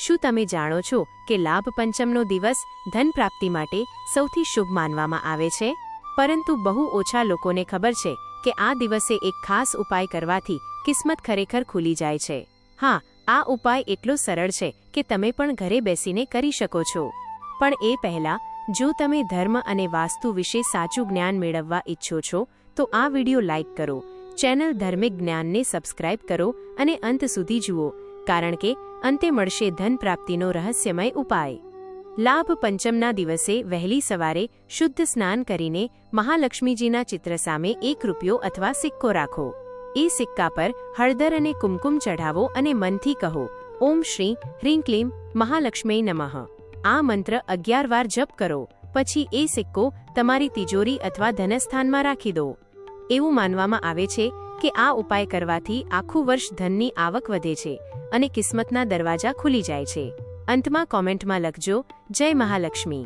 શું તમે જાણો છો કે લાભ પંચમનો દિવસ ધન પ્રાપ્તિ માટે સૌથી શુભ માનવામાં આવે છે? પરંતુ બહુ ઓછા લોકોને ખબર છે કે આ દિવસે એક ખાસ ઉપાય કરવાથી કિસ્મત ખરેખર ખુલી જાય છે. હા, આ ઉપાય એટલો સરળ છે કે તમે પણ ઘરે બેસીને કરી શકો છો. પણ એ પહેલાં, જો તમે ધર્મ અને વાસ્તુ વિશે સાચું જ્ઞાન મેળવવા ઈચ્છો છો, તો આ વિડિયો લાઇક કરો, ચેનલ ધાર્મિક જ્ઞાનને સબસ્ક્રાઇબ કરો અને અંત સુધી જુઓ, કારણ કે અંતે મળશે ધન પ્રાપ્તિનો રહસ્યમય ઉપાય. લાભ પંચમના દિવસે વહેલી સવારે શુદ્ધ સ્નાન કરીને મહાલક્ષ્મીજીના ચિત્ર સામે ₹1 અથવા સિક્કો રાખો. એ સિક્કા પર હળદર અને કુમકુમ ચઢાવો અને મનથી કહો, ઓમ શ્રી હ્રીં ક્લીં મહાલક્ષ્મી નમઃ. આ મંત્ર 11 વાર જપ કરો. પછી એ સિક્કો તમારી તિજોરી અથવા ધનસ્થાનમાં રાખી દો. એવું માનવામાં આવે છે કે આ ઉપાય કરવાથી આખું વર્ષ ધનની આવક વધે છે અને કિસ્મતના દરવાજા ખુલી જાય છે. અંતમાં કોમેન્ટમાં લખજો, જય મહાલક્ષ્મી.